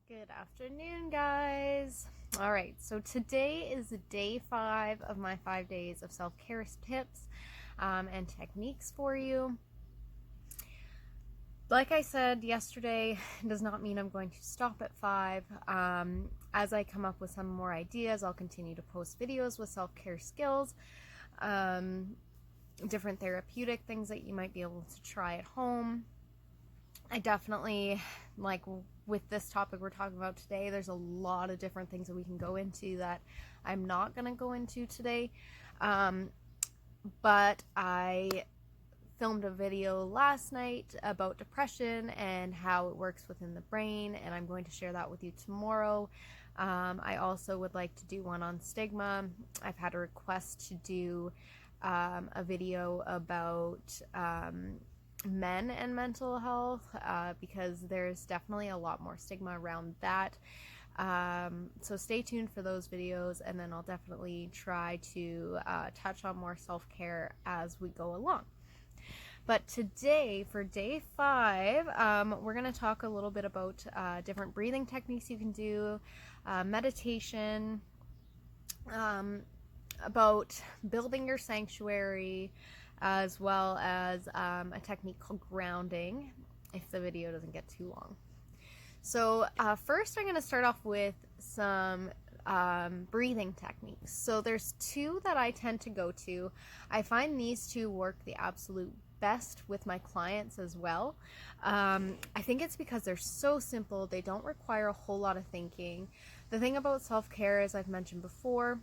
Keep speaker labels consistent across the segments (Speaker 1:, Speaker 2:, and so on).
Speaker 1: Good afternoon, guys. All right, so today is day 5 of my 5 days of self-care tips and techniques for you. Like I said yesterday, does not mean I'm going to stop at 5. As I come up with some more ideas, I'll continue to post videos with self-care skills, different therapeutic things that you might be able to try at home. I definitely, like with this topic we're talking about today, there's a lot of different things that we can go into that I'm not going to go into today. But I filmed a video last night about depression and how it works within the brain, and I'm going to share that with you tomorrow. I also would like to do one on stigma. I've had a request to do a video about men and mental health because there's definitely a lot more stigma around that. So stay tuned for those videos, and then I'll definitely try to touch on more self-care as we go along. But today, for day 5, we're going to talk a little bit about different breathing techniques you can do, meditation, about building your sanctuary, as well as a technique called grounding, if the video doesn't get too long. So first I'm going to start off with some breathing techniques. So there's 2 that I tend to go to. I find these 2 work the absolute best with my clients as well. I think it's because they're so simple. They don't require a whole lot of thinking. The thing about self-care, as I've mentioned before,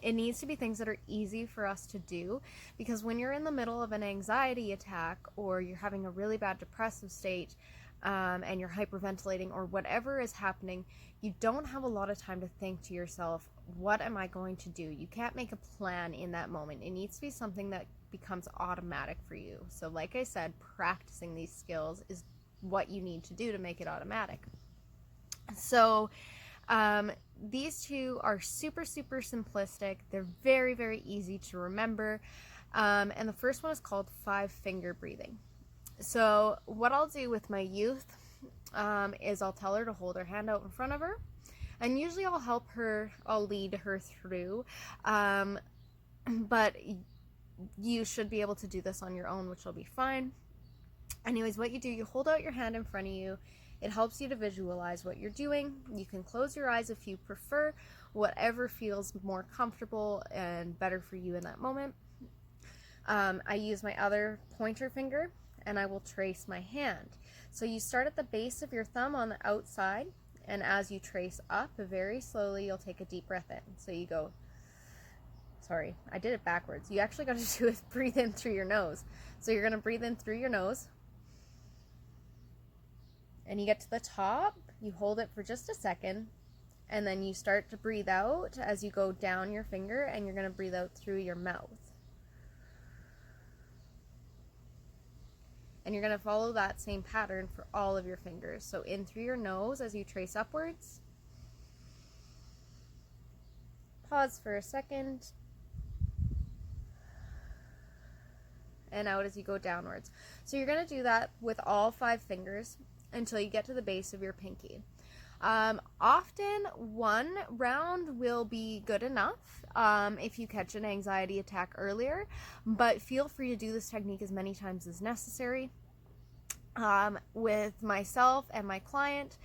Speaker 1: it needs to be things that are easy for us to do, because when you're in the middle of an anxiety attack or you're having a really bad depressive state and you're hyperventilating or whatever is happening, you don't have a lot of time to think to yourself, what am I going to do? You can't make a plan in that moment. It needs to be something that becomes automatic for you. So like I said, practicing these skills is what you need to do to make it automatic. So these 2 are super simplistic. They're very easy to remember. And the first one is called 5-finger breathing. So what I'll do with my youth is I'll tell her to hold her hand out in front of her, and usually I'll lead her through. But you should be able to do this on your own, which will be fine. Anyways, what you do, you hold out your hand in front of you. It helps you to visualize what you're doing. You can close your eyes if you prefer, whatever feels more comfortable and better for you in that moment. I use my other pointer finger and I will trace my hand. So you start at the base of your thumb on the outside, and as you trace up very slowly, you'll take a deep breath in. So you go, sorry, I did it backwards. You actually got to do is breathe in through your nose. So you're going to breathe in through your nose, and you get to the top, you hold it for just a second, and then you start to breathe out as you go down your finger, and you're going to breathe out through your mouth. And you're going to follow that same pattern for all of your fingers. So in through your nose as you trace upwards. Pause for a second. And out as you go downwards. So you're going to do that with all 5 fingers until you get to the base of your pinky. Often 1 round will be good enough if you catch an anxiety attack earlier, but feel free to do this technique as many times as necessary. With myself and my client,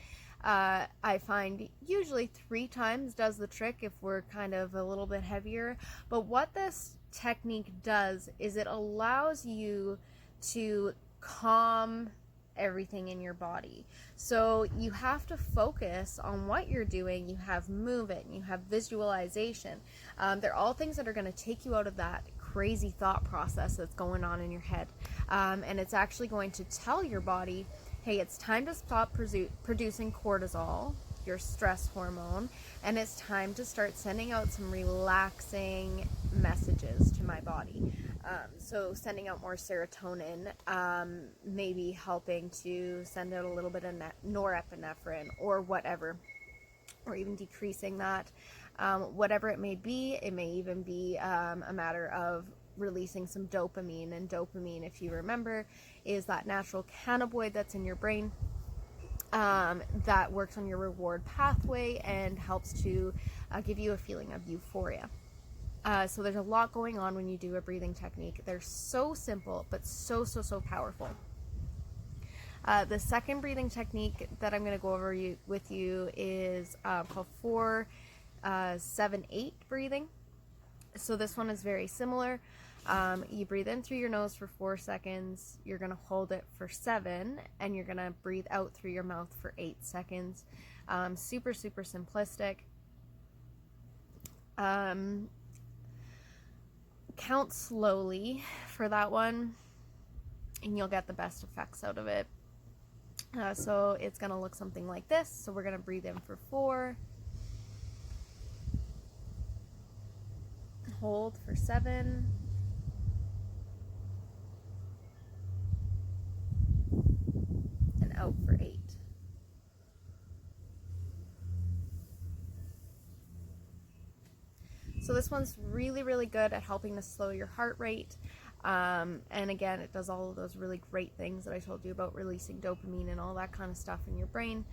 Speaker 1: I find usually 3 times does the trick if we're kind of a little bit heavier. But what this technique does is it allows you to calm everything in your body. So you have to focus on what you're doing. You have movement, you have visualization. They're all things that are going to take you out of that crazy thought process that's going on in your head. And it's actually going to tell your body, hey, it's time to stop producing cortisol, your stress hormone, and it's time to start sending out some relaxing messages to my body. So sending out more serotonin, maybe helping to send out a little bit of norepinephrine or whatever, or even decreasing that. Whatever it may be, it may even be a matter of releasing some dopamine. And dopamine, if you remember, is that natural cannabinoid that's in your brain. that works on your reward pathway and helps to give you a feeling of euphoria. So there's a lot going on when you do a breathing technique. They're so simple, but so powerful. The second breathing technique that I'm going to go over with you is called 4-7-8 breathing. So this one is very similar. You breathe in through your nose for 4 seconds. You're going to hold it for 7, and you're going to breathe out through your mouth for 8 seconds. Super simplistic. Count slowly for that one, and you'll get the best effects out of it. So it's going to look something like this. So we're going to breathe in for 4, hold for 7, and out for 8. So this one's really good at helping to slow your heart rate. And again, it does all of those really great things that I told you about, releasing dopamine and all that kind of stuff in your brain.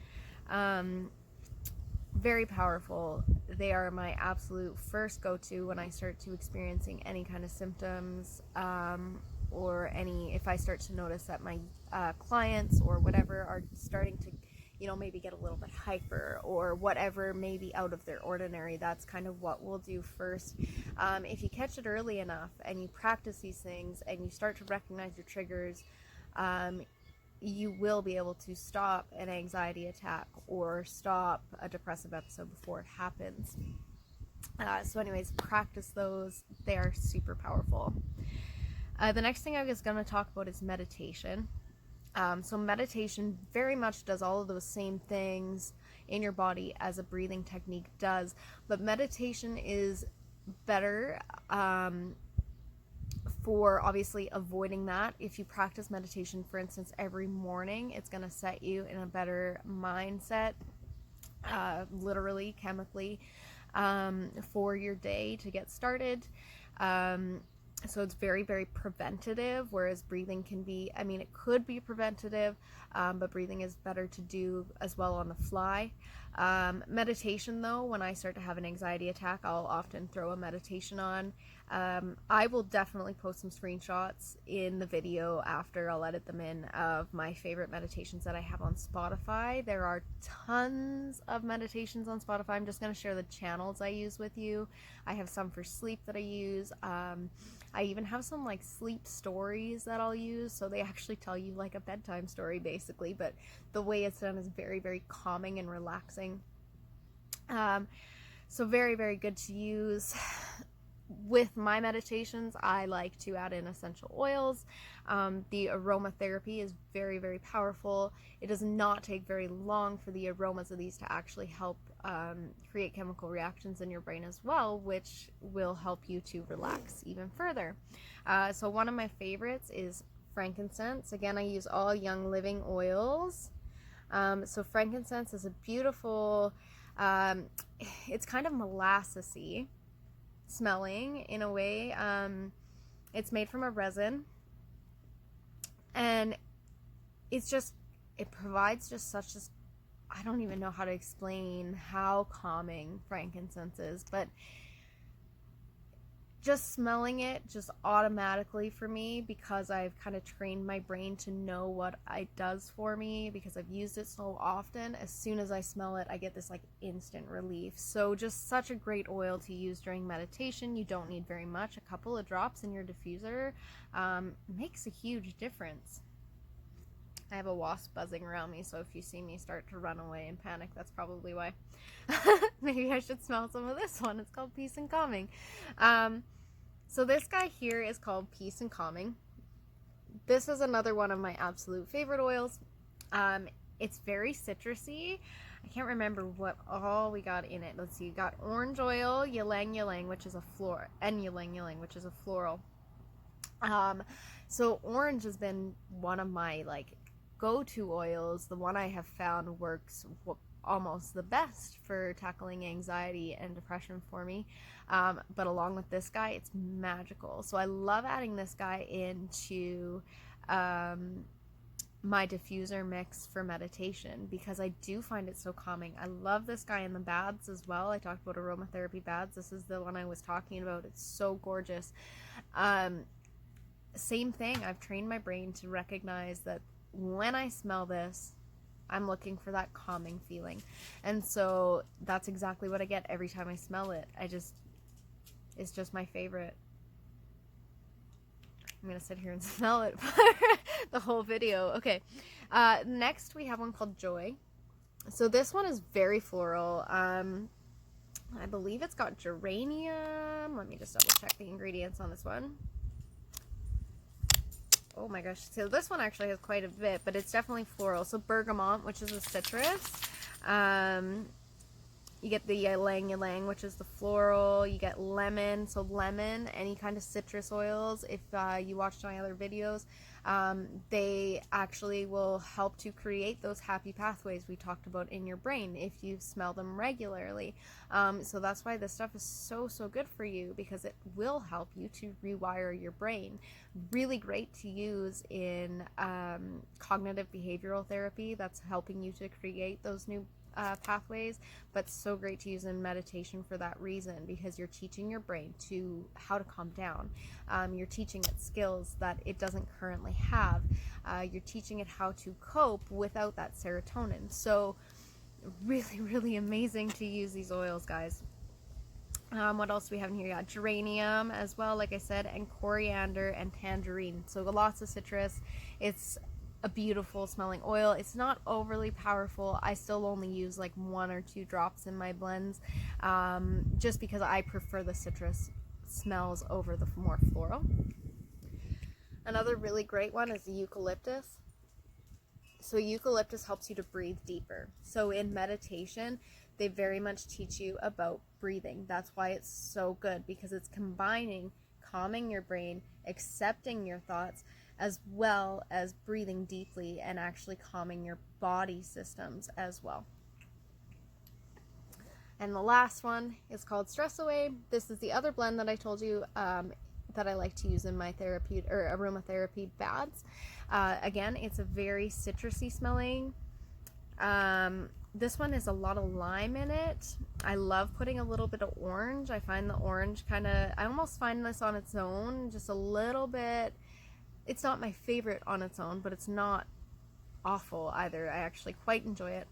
Speaker 1: Very powerful. They are my absolute first go-to when I start to experiencing any kind of symptoms, or if I start to notice that my clients or whatever are starting to maybe get a little bit hyper or whatever, maybe out of their ordinary. That's kind of what we'll do first. If you catch it early enough and you practice these things and you start to recognize your triggers, you will be able to stop an anxiety attack or stop a depressive episode before it happens. So anyways, practice those. They are super powerful. The next thing I was going to talk about is meditation. So meditation very much does all of those same things in your body as a breathing technique does, but meditation is better for obviously avoiding that. If you practice meditation, for instance, every morning, it's going to set you in a better mindset, literally, chemically, for your day to get started. So it's very preventative, whereas breathing can be, it could be preventative, but breathing is better to do as well on the fly. Meditation, though, when I start to have an anxiety attack, I'll often throw a meditation on. I will definitely post some screenshots in the video after. I'll edit them in, of my favorite meditations that I have on Spotify. There are tons of meditations on Spotify. I'm just going to share the channels I use with you. I have some for sleep that I use. I even have some like sleep stories that I'll use, so they actually tell you like a bedtime story basically, but the way it's done is very calming and relaxing. So very good to use. With my meditations, I like to add in essential oils. The aromatherapy is very powerful. It does not take very long for the aromas of these to actually help create chemical reactions in your brain as well, which will help you to relax even further. So one of my favorites is frankincense. Again, I use all Young Living oils. So frankincense is a beautiful, it's kind of molassesy smelling in a way. It's made from a resin, and it provides just such a, I don't even know how to explain how calming frankincense is, but just smelling it just automatically for me, because I've kind of trained my brain to know what it does for me because I've used it so often. As soon as I smell it, I get this like instant relief. So just such a great oil to use during meditation. You don't need very much. A couple of drops in your diffuser makes a huge difference. I have a wasp buzzing around me, so if you see me start to run away and panic, that's probably why. Maybe I should smell some of this one. It's called Peace and Calming. So this guy here is called Peace and Calming. This is another one of my absolute favorite oils. It's very citrusy. I can't remember what all we got in it. Let's see. You got orange oil, ylang ylang, which is a floral, and ylang ylang, which is a floral. So orange has been one of my like go-to oils. The one I have found works almost the best for tackling anxiety and depression for me. But along with this guy, it's magical. So I love adding this guy into my diffuser mix for meditation because I do find it so calming. I love this guy in the baths as well. I talked about aromatherapy baths. This is the one I was talking about. It's so gorgeous. Same thing. I've trained my brain to recognize that when I smell this, I'm looking for that calming feeling. And so that's exactly what I get every time I smell it. It's just my favorite. I'm going to sit here and smell it for the whole video. Okay. Next, we have one called Joy. So this one is very floral. I believe it's got geranium. Let me just double check the ingredients on this one. Oh my gosh. So this one actually has quite a bit, but it's definitely floral. So bergamot, which is a citrus. You get the ylang ylang, which is the floral. You get lemon, so lemon, any kind of citrus oils. If you watched my other videos, they actually will help to create those happy pathways we talked about in your brain if you smell them regularly. So that's why this stuff is so good for you, because it will help you to rewire your brain. Really great to use in cognitive behavioral therapy. That's helping you to create those new pathways, but so great to use in meditation for that reason, because you're teaching your brain to how to calm down. You're teaching it skills that it doesn't currently have. You're teaching it how to cope without that serotonin. So really amazing to use these oils, guys. What else do we have in here? Yeah, geranium as well, like I said, and coriander and tangerine. So lots of citrus. It's a beautiful smelling oil. It's not overly powerful. I still only use like 1 or 2 drops in my blends, just because I prefer the citrus smells over the more floral. Another really great one is the eucalyptus. So eucalyptus helps you to breathe deeper. So in meditation, they very much teach you about breathing. That's why it's so good, because it's combining calming your brain, accepting your thoughts, as well as breathing deeply and actually calming your body systems as well. And the last one is called Stress Away. This is the other blend that I told you that I like to use in my therapy or aromatherapy baths. Again, it's a very citrusy smelling. This one is a lot of lime in it. I love putting a little bit of orange. I find the orange I almost find this on its own, just a little bit. It's not my favorite on its own, but it's not awful either. I actually quite enjoy it.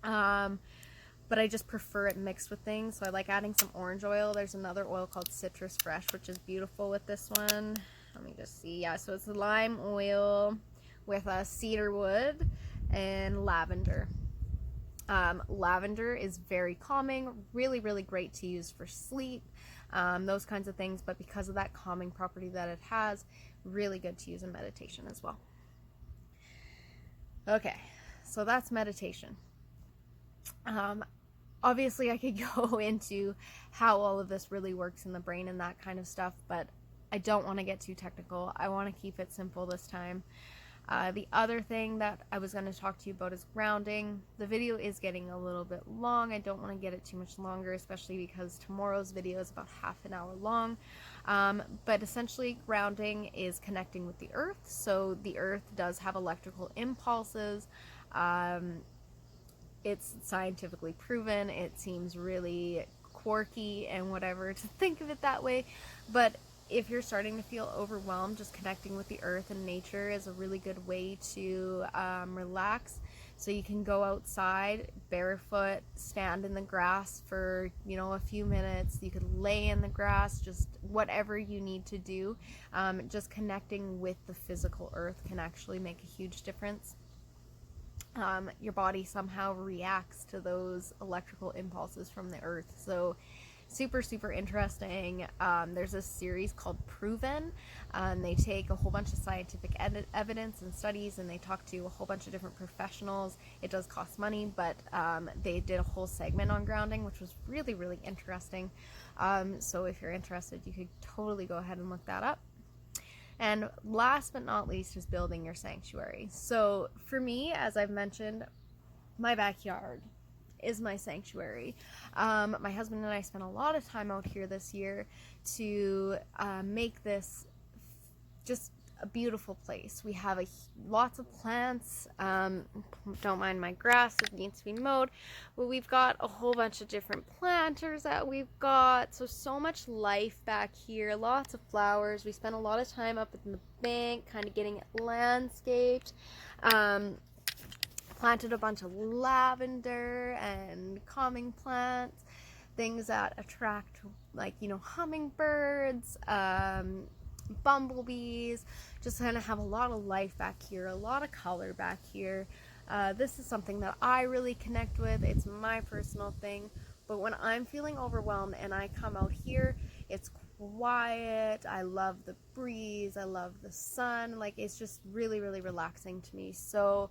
Speaker 1: But I just prefer it mixed with things. So I like adding some orange oil. There's another oil called Citrus Fresh, which is beautiful with this one. Let me just see. Yeah, so it's the lime oil with cedar wood and lavender. Lavender is very calming, really great to use for sleep, those kinds of things. But because of that calming property that it has, really good to use in meditation as well. Okay, so that's meditation. Obviously I could go into how all of this really works in the brain and that kind of stuff, but I don't want to get too technical. I want to keep it simple this time. The other thing that I was going to talk to you about is grounding. The video is getting a little bit long. I don't want to get it too much longer, especially because tomorrow's video is about half an hour long. But essentially, grounding is connecting with the earth. So the earth does have electrical impulses. It's scientifically proven. It seems really quirky and whatever to think of it that way, but if you're starting to feel overwhelmed, just connecting with the earth and nature is a really good way to relax. So you can go outside barefoot, stand in the grass for, a few minutes. You could lay in the grass, just whatever you need to do. Just connecting with the physical earth can actually make a huge difference. Your body somehow reacts to those electrical impulses from the earth. So super interesting. There's a series called Proven. They take a whole bunch of scientific evidence and studies, and they talk to a whole bunch of different professionals. It does cost money, but they did a whole segment on grounding, which was really interesting. So if you're interested, you could totally go ahead and look that up. And last but not least is building your sanctuary. So for me, as I've mentioned, my backyard is my sanctuary. My husband and I spent a lot of time out here this year to make this just a beautiful place. We have lots of plants. Don't mind my grass, it needs to be mowed. But we've got a whole bunch of different planters that we've got. So much life back here. Lots of flowers. We spent a lot of time up in the bank, kind of getting it landscaped. Planted a bunch of lavender and calming plants, things that attract, like, hummingbirds, bumblebees. Just kind of have a lot of life back here, a lot of color back here. This is something that I really connect with. It's my personal thing. But when I'm feeling overwhelmed and I come out here, it's quiet. I love the breeze. I love the sun. Like, it's just really, really relaxing to me. So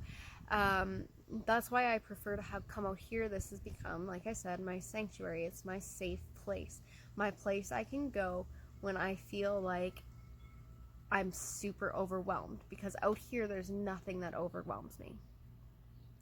Speaker 1: that's why I prefer to come out here. This has become, like I said, my sanctuary. It's my safe place. My place I can go when I feel like I'm super overwhelmed, because out here there's nothing that overwhelms me.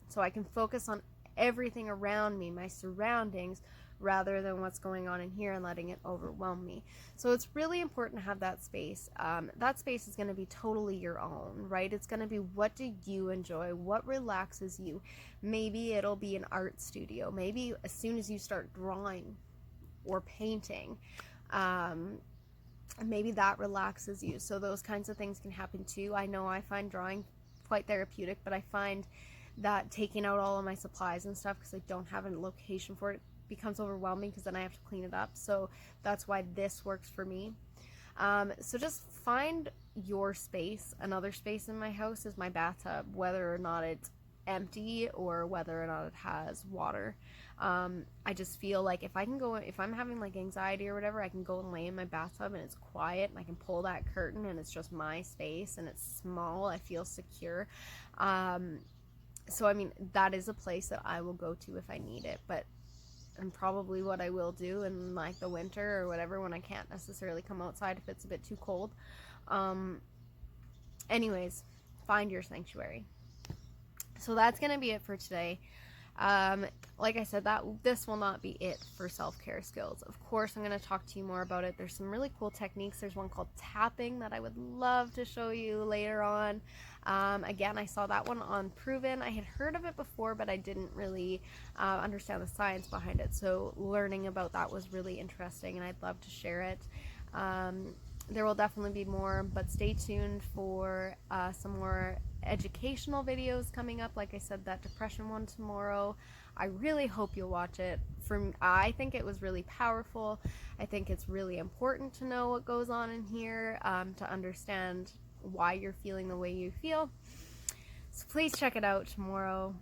Speaker 1: So I can focus on everything around me, my surroundings, rather than what's going on in here and letting it overwhelm me. So it's really important to have that space. That space is going to be totally your own, right? It's going to be, what do you enjoy? What relaxes you? Maybe it'll be an art studio. Maybe as soon as you start drawing or painting, maybe that relaxes you. So those kinds of things can happen too. I know I find drawing quite therapeutic, but I find that taking out all of my supplies and stuff, because I don't have a location for it, becomes overwhelming, because then I have to clean it up. So that's why this works for me. So just find your space. Another space in my house is my bathtub, whether or not it's empty or whether or not it has water. I just feel like if I'm having like anxiety or whatever, I can go and lay in my bathtub and it's quiet, and I can pull that curtain and it's just my space and it's small. I feel secure. So I mean, that is a place that I will go to if I need it. And probably what I will do in like the winter or whatever, when I can't necessarily come outside if it's a bit too cold. Anyways, find your sanctuary. So that's gonna be it for today. Like I said, this will not be it for self-care skills. Of course, I'm going to talk to you more about it. There's some really cool techniques. There's one called tapping that I would love to show you later on. Again, I saw that one on Proven. I had heard of it before, but I didn't really understand the science behind it. So learning about that was really interesting, and I'd love to share it. There will definitely be more, but stay tuned for some more educational videos coming up. Like I said, that depression one tomorrow. I really hope you'll watch it. I think it was really powerful. I think it's really important to know what goes on in here, to understand why you're feeling the way you feel. So please check it out tomorrow.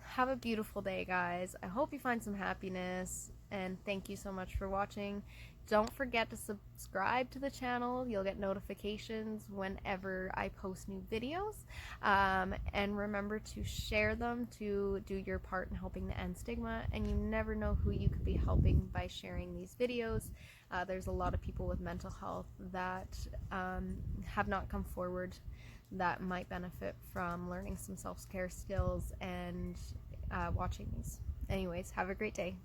Speaker 1: Have a beautiful day, guys. I hope you find some happiness, and thank you so much for watching. Don't forget to subscribe to the channel. You'll get notifications whenever I post new videos. And remember to share them to do your part in helping to end stigma. And you never know who you could be helping by sharing these videos. There's a lot of people with mental health that have not come forward that might benefit from learning some self-care skills and watching these. Anyways, have a great day.